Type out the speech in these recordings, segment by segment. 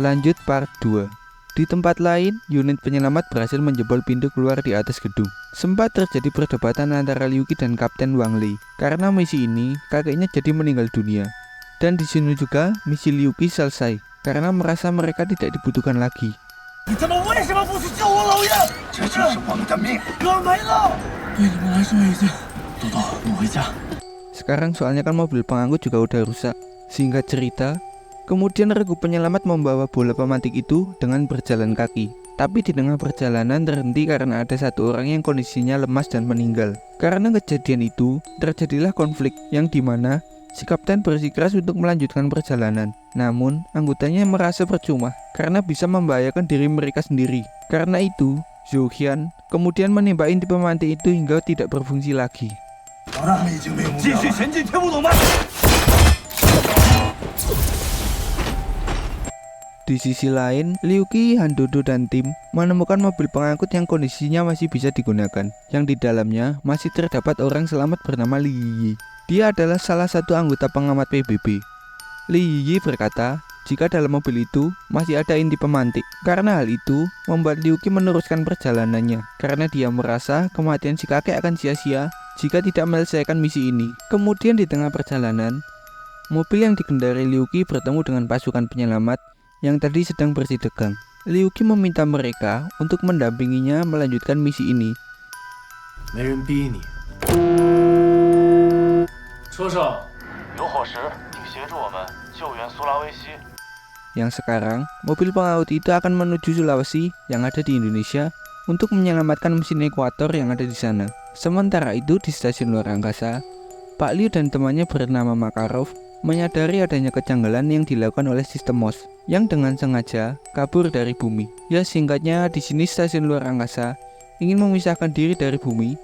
Lanjut part 2. Di tempat lain, unit penyelamat berhasil menjebol pintu keluar di atas gedung. Sempat terjadi perdebatan antara Liu Qi dan Kapten Wang Lei. Karena misi ini, kakeknya jadi meninggal dunia. Dan di sini juga, misi Liu Qi selesai, karena merasa mereka tidak dibutuhkan lagi. Sekarang soalnya kan mobil pengangkut juga udah rusak. Singkat cerita, kemudian regu penyelamat membawa bola pemantik itu dengan berjalan kaki. Tapi di tengah perjalanan terhenti karena ada satu orang yang kondisinya lemas dan meninggal. Karena kejadian itu, terjadilah konflik yang dimana si kapten bersikeras untuk melanjutkan perjalanan. Namun, anggotanya merasa percuma karena bisa membahayakan diri mereka sendiri. Karena itu, Zhou Qian kemudian menembak inti pemantik itu hingga tidak berfungsi lagi. Di sisi lain, Liu Qi, Han Dodo, dan tim menemukan mobil pengangkut yang kondisinya masih bisa digunakan, yang di dalamnya masih terdapat orang selamat bernama Li Yiyi. Dia adalah salah satu anggota pengamat PBB. Li Yiyi berkata, jika dalam mobil itu masih ada inti pemantik. Karena hal itu membuat Liu Qi meneruskan perjalanannya, karena dia merasa kematian si kakek akan sia-sia jika tidak menyelesaikan misi ini. Kemudian di tengah perjalanan, mobil yang dikendarai Liu Qi bertemu dengan pasukan penyelamat yang tadi sedang bersitegang. Liu Qi meminta mereka untuk mendampinginya melanjutkan misi ini. Yang sekarang, mobil pengangkut itu akan menuju Sulawesi yang ada di Indonesia untuk menyelamatkan mesin ekuator yang ada di sana. Sementara itu di stasiun luar angkasa, Pak Liu dan temannya bernama Makarov menyadari adanya kejanggalan yang dilakukan oleh sistem MOS yang dengan sengaja kabur dari bumi. Ya singkatnya, di sini stasiun luar angkasa ingin memisahkan diri dari bumi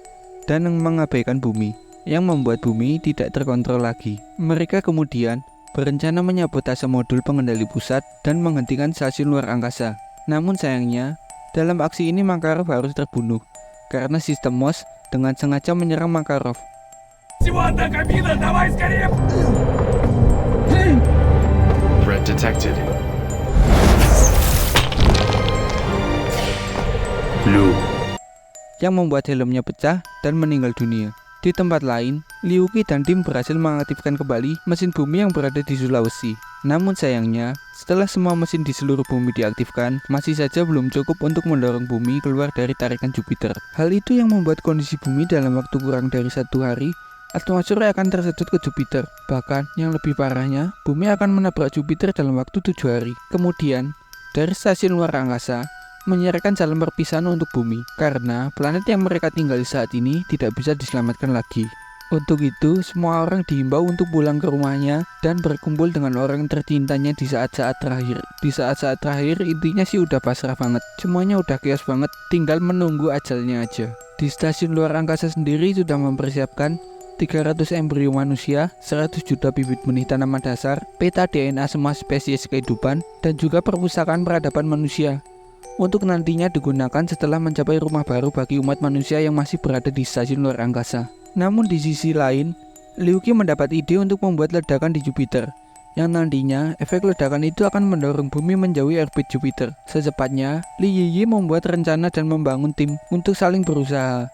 dan mengabaikan bumi, yang membuat bumi tidak terkontrol lagi. Mereka kemudian berencana menyabotase modul pengendali pusat dan menghentikan stasiun luar angkasa. Namun sayangnya, dalam aksi ini Makarov harus terbunuh karena sistem MOS dengan sengaja menyerang Makarov. Threat detected. Liu. Yang membuat helmnya pecah dan meninggal dunia. Di tempat lain, Liu Qi dan tim berhasil mengaktifkan kembali mesin bumi yang berada di Sulawesi. Namun sayangnya, setelah semua mesin di seluruh bumi diaktifkan, masih saja belum cukup untuk mendorong bumi keluar dari tarikan Jupiter. Hal itu yang membuat kondisi bumi dalam waktu kurang dari 1 hari, atmosfer akan tersedot ke Jupiter. Bahkan, yang lebih parahnya, bumi akan menabrak Jupiter dalam waktu 7 hari. Kemudian, dari stasiun luar angkasa, menyiarkan jalan perpisahan untuk bumi, karena planet yang mereka tinggali saat ini tidak bisa diselamatkan lagi. Untuk itu, semua orang dihimbau untuk pulang ke rumahnya dan berkumpul dengan orang tercintanya di saat-saat terakhir. Di saat-saat terakhir, intinya sih udah pasrah banget. Semuanya udah chaos banget, tinggal menunggu ajalnya aja. Di stasiun luar angkasa sendiri sudah mempersiapkan 300 embrio manusia, 100 juta bibit benih tanaman dasar, peta DNA semua spesies kehidupan, dan juga perpustakaan peradaban manusia. Untuk nantinya digunakan setelah mencapai rumah baru bagi umat manusia yang masih berada di stasiun luar angkasa. Namun di sisi lain, Liu Qi mendapat ide untuk membuat ledakan di Jupiter, yang nantinya efek ledakan itu akan mendorong bumi menjauhi orbit Jupiter. Secepatnya, Li Yiyi membuat rencana dan membangun tim untuk saling berusaha.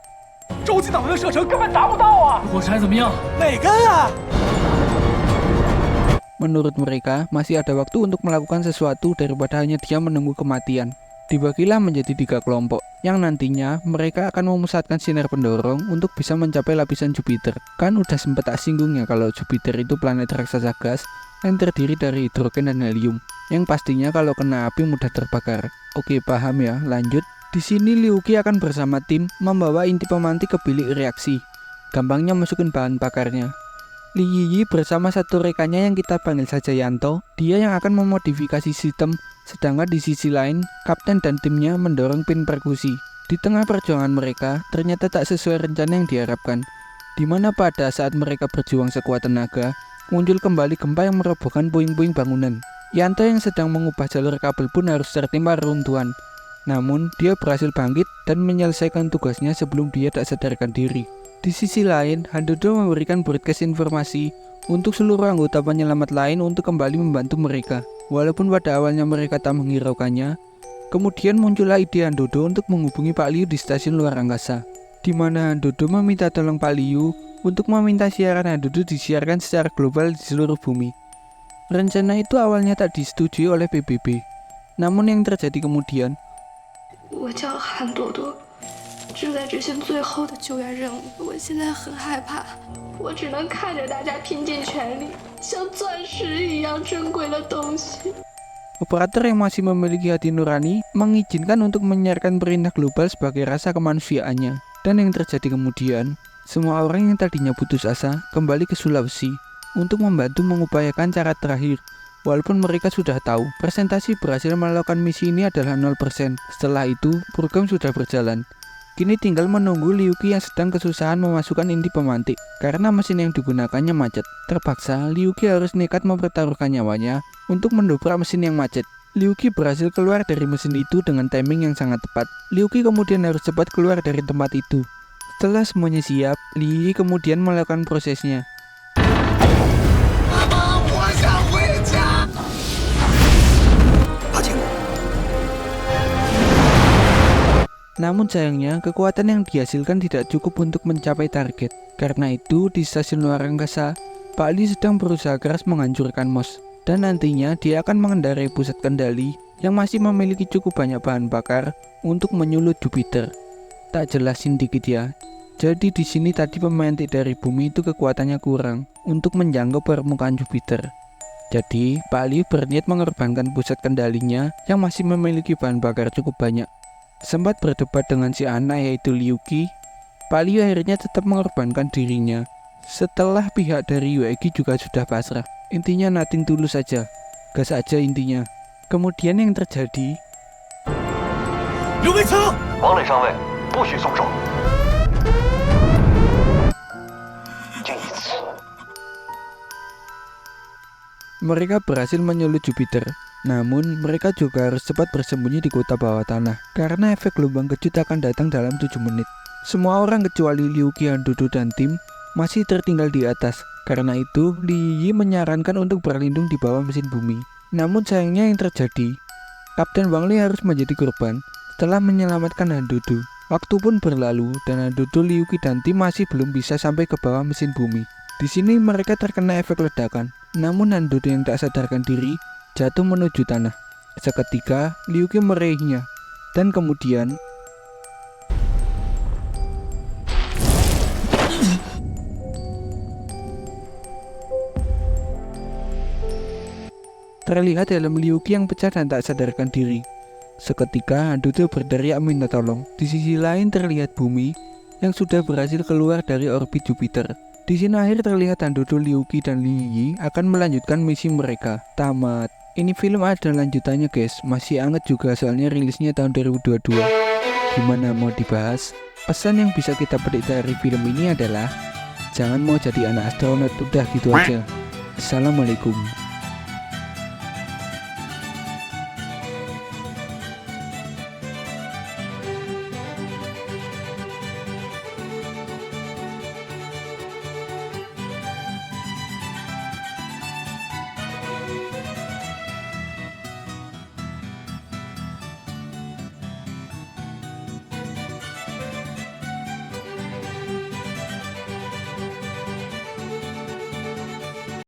Menurut mereka, masih ada waktu untuk melakukan sesuatu daripada hanya dia menunggu kematian. Dibagilah menjadi 3 kelompok, yang nantinya mereka akan memusatkan sinar pendorong untuk bisa mencapai lapisan Jupiter. Kan udah sempet tak singgung ya kalau Jupiter itu planet raksasa gas yang terdiri dari hidrogen dan helium, yang pastinya kalau kena api mudah terbakar. Oke, paham ya, lanjut. Di sini Liu Qi akan bersama tim membawa inti pemantik ke bilik reaksi. Gampangnya masukin bahan bakarnya. Li Yiyi bersama satu rekannya yang kita panggil saja Yanto, dia yang akan memodifikasi sistem, sedangkan di sisi lain, kapten dan timnya mendorong pin perkusi. Di tengah perjuangan mereka, ternyata tak sesuai rencana yang diharapkan, di mana pada saat mereka berjuang sekuat tenaga, muncul kembali gempa yang merobohkan puing-puing bangunan. Yanto yang sedang mengubah jalur kabel pun harus tertimpa reruntuhan. Namun, dia berhasil bangkit dan menyelesaikan tugasnya sebelum dia tak sadarkan diri. Di sisi lain, Han Dodo memberikan broadcast informasi untuk seluruh anggota penyelamat lain untuk kembali membantu mereka. Walaupun pada awalnya mereka tak menghiraukannya, kemudian muncullah ide Handodo untuk menghubungi Pak Liu di stasiun luar angkasa, di mana Handodo meminta tolong Pak Liu untuk meminta siaran Handodo disiarkan secara global di seluruh bumi. Rencana itu awalnya tak disetujui oleh PBB, namun yang terjadi kemudian, 我叫韩朵朵，正在执行最后的救援任务。我现在很害怕，我只能看着大家拼尽全力，像钻石一样珍贵的东西。 operator yang masih memiliki hati nurani mengizinkan untuk menyiarkan perintah global sebagai rasa kemanusiaannya. Dan yang terjadi kemudian, semua orang yang tadinya putus asa kembali ke Sulawesi untuk membantu mengupayakan cara terakhir. Walaupun mereka sudah tahu presentasi berhasil melakukan misi ini adalah 0%. Setelah itu, program sudah berjalan. Kini tinggal menunggu Liuki yang sedang kesusahan memasukkan inti pemantik karena mesin yang digunakannya macet. Terpaksa, Liuki harus nekat mempertaruhkan nyawanya untuk mendobrak mesin yang macet. Liuki berhasil keluar dari mesin itu dengan timing yang sangat tepat. Liuki kemudian harus cepat keluar dari tempat itu. Setelah semuanya siap, Li kemudian melakukan prosesnya. Namun sayangnya, kekuatan yang dihasilkan tidak cukup untuk mencapai target. Karena itu, di stasiun luar angkasa, Pak Li sedang berusaha keras menghancurkan MOS. Dan nantinya dia akan mengendarai pusat kendali yang masih memiliki cukup banyak bahan bakar untuk menyulut Jupiter. Tak jelasin dikit ya. Jadi di sini tadi pemantik dari bumi itu kekuatannya kurang untuk menjangkau permukaan Jupiter. Jadi, Pak Li berniat mengorbankan pusat kendalinya yang masih memiliki bahan bakar cukup banyak. Sempat berdebat dengan si anak yaitu Liuki, Pak Liu akhirnya tetap mengorbankan dirinya. Setelah pihak dari UEG juga sudah pasrah. Intinya nothing tulus saja, gas aja intinya. Kemudian yang terjadi, 刘维慈，王磊上尉，不许松手。这一次， mereka berhasil menyulut Jupiter. Namun, mereka juga harus cepat bersembunyi di kota bawah tanah karena efek gelombang kejut akan datang dalam 7 menit. Semua orang kecuali Liuki, Handodo, dan tim masih tertinggal di atas. Karena itu, Li Yi menyarankan untuk berlindung di bawah mesin bumi. Namun sayangnya yang terjadi, Kapten Wang Li harus menjadi korban setelah menyelamatkan Handodo. Waktu pun berlalu dan Handodo, Liuki, dan tim masih belum bisa sampai ke bawah mesin bumi. Di sini mereka terkena efek ledakan. Namun Handodo yang tak sadarkan diri jatuh menuju tanah. Seketika, Liuki meraihnya, dan kemudian terlihat helm Liuki yang pecah dan tak sadarkan diri. Seketika, Handodo berteriak minta tolong. Di sisi lain terlihat bumi yang sudah berhasil keluar dari orbit Jupiter. Di sini akhir terlihat Handodo, Liuki, dan Li Yi akan melanjutkan misi mereka. Tamat. Ini film ada lanjutannya guys, masih anget juga soalnya rilisnya tahun 2022. Gimana, mau dibahas? Pesan yang bisa kita petik dari film ini adalah jangan mau jadi anak astronot, udah gitu aja. Assalamualaikum.